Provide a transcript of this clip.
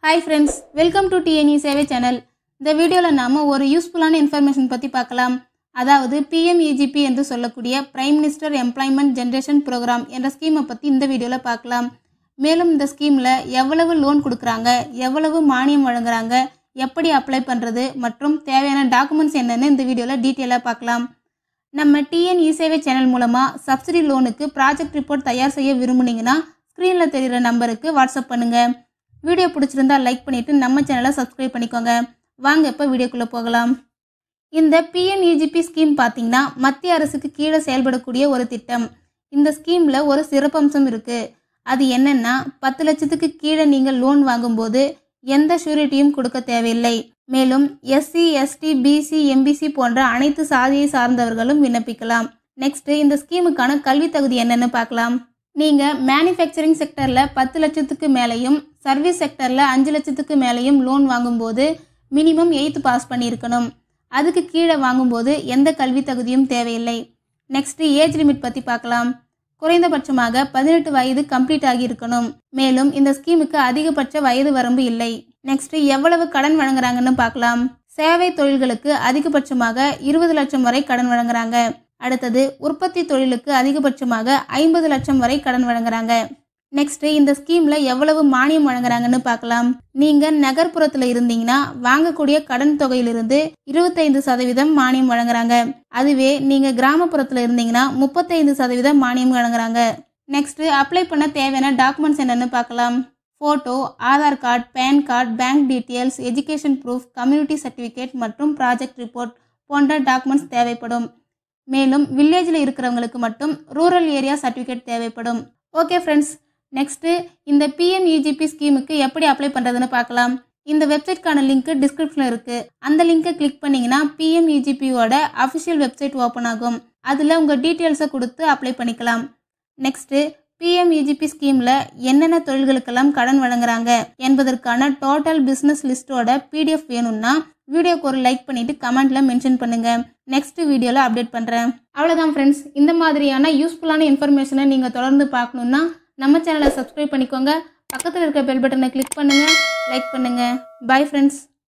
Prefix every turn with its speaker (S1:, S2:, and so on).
S1: Hi friends, welcome to TNE சேவை channel. இந்த வீடியோல நாம ஒரு யூஸ்ஃபுல்லான இன்ஃபர்மேஷன் பத்தி பார்க்கலாம். அதாவது PMEGP என்று சொல்லக்கூடிய prime minister employment generation programme என்ற ஸ்கீமை பத்தி இந்த வீடியோல பார்க்கலாம். மேலும் இந்த ஸ்கீம்ல எவ்வளவு லோன் கொடுக்கறாங்க, எவ்வளவு மானியம் வழங்குறாங்க, எப்படி அப்ளை பண்றது மற்றும் தேவையான டாக்குமெண்ட்ஸ் என்னன்னு இந்த வீடியோல டீடைலா பார்க்கலாம். நம்ம TNE சேவை சேனல் மூலமா சப்சிடி லோனுக்கு ப்ராஜெக்ட் ரிப்போர்ட் தயார் செய்ய விரும்புனீங்கன்னா ஸ்கிரீன்ல தெரியுற நம்பருக்கு வாட்ஸ்அப் பண்ணுங்க. வீடியோ பிடிச்சிருந்தா லைக் பண்ணிட்டு நம்ம சேனலை சப்ஸ்கிரைப் பண்ணிக்கோங்க. வாங்க இப்போ வீடியோக்குள்ள போகலாம். இந்த PMEGP ஸ்கீம் பார்த்தீங்கன்னா மத்திய அரசுக்கு கீழே செயல்படக்கூடிய ஒரு திட்டம். இந்த ஸ்கீம்ல ஒரு சிறப்பம்சம் இருக்கு. அது என்னன்னா 10 லட்சத்துக்கு கீழே நீங்கள் லோன் வாங்கும்போது எந்த ஷூரிட்டியும் கொடுக்க தேவையில்லை. மேலும் SC, ST, BC, MBC போன்ற அனைத்து சாதியை சார்ந்தவர்களும் விண்ணப்பிக்கலாம். நெக்ஸ்ட் இந்த ஸ்கீமுக்கான கல்வி தகுதி என்னன்னு பார்க்கலாம். நீங்க மேனுஃபேக்சரிங் செக்டர்ல 10 லட்சத்துக்கு மேலையும் சர்வீஸ் செக்டர்ல 5 லட்சத்துக்கு மேலையும் லோன் வாங்கும்போது மினிமம் 8th பாஸ் பண்ணியிருக்கணும். அதுக்கு கீழே வாங்கும்போது எந்த கல்வி தகுதியும் தேவையில்லை. நெக்ஸ்ட் ஏஜ் லிமிட் பத்தி பார்க்கலாம். குறைந்தபட்சமாக 18 வயது கம்ப்ளீட் ஆகி இருக்கணும். மேலும் இந்த ஸ்கீமுக்கு அதிகபட்ச வயது வரம்பு இல்லை. நெக்ஸ்ட் எவ்வளவு கடன் வழங்குறாங்கன்னு பார்க்கலாம். சேவை தொழில்களுக்கு அதிகபட்சமாக 20 லட்சம் வரை கடன் வழங்குறாங்க. அடுத்தது உற்பத்தி தொழிலுக்கு அதிகபட்சமாக 50 லட்சம் வரை கடன் வழங்குறாங்க. நெக்ஸ்ட் இந்த ஸ்கீம்ல எவ்வளவு மானியம் வழங்குறாங்கன்னு பார்க்கலாம். நீங்க நகர்ப்புறத்துல இருந்தீங்கன்னா வாங்கக்கூடிய கடன் தொகையிலிருந்து 25% மானியம் வழங்குறாங்க. அதுவே நீங்க கிராமப்புறத்துல இருந்தீங்கன்னா 35% மானியம் வழங்குறாங்க. நெக்ஸ்ட் அப்ளை பண்ண தேவையான டாக்குமெண்ட்ஸ் என்னன்னு பார்க்கலாம். Photo, Aadhaar card, pan card, bank details, education proof, community certificate மற்றும் ப்ராஜெக்ட் ரிப்போர்ட் போன்ற டாக்குமெண்ட்ஸ் தேவைப்படும். மேலும் வில்லேஜில் இருக்கிறவங்களுக்கு மட்டும் ரூரல் ஏரியா சர்டிஃபிகேட் தேவைப்படும். ஓகே ஃப்ரெண்ட்ஸ், நெக்ஸ்ட் இந்த PMEGP ஸ்கீமுக்கு எப்படி அப்ளை பண்ணுறதுன்னு பார்க்கலாம். இந்த வெப்சைட்கான லிங்க் டிஸ்கிரிப்ஷனில் இருக்குது. அந்த லிங்கை கிளிக் பண்ணிங்கன்னா PMEGPயோட அஃபிஷியல் வெப்சைட் ஓப்பன் ஆகும். அதில் உங்கள் டீட்டெயில்ஸை கொடுத்து அப்ளை பண்ணிக்கலாம். நெக்ஸ்ட்டு PMEGP ஸ்கீமில் என்னென்ன தொழில்களுக்கெல்லாம் கடன் வழங்குறாங்க என்பதற்கான டோட்டல் பிஸ்னஸ் லிஸ்ட்டோட PDF வேணும்னா வீடியோக்கு ஒரு லைக் பண்ணிட்டு கமெண்ட்ல மென்ஷன் பண்ணுங்க. நெக்ஸ்ட் வீடியோல அப்டேட் பண்றேன். அவ்வளவுதான் ஃப்ரெண்ட்ஸ். இந்த மாதிரியான யூஸ்ஃபுல்லான இன்ஃபர்மேஷனை நீங்க தொடர்ந்து பார்க்கணும்னா நம்ம சேனலை சப்ஸ்கிரைப் பண்ணிக்கோங்க. பக்கத்தில் இருக்க பெல் பட்டனை கிளிக் பண்ணுங்க, லைக் பண்ணுங்க. Bye friends.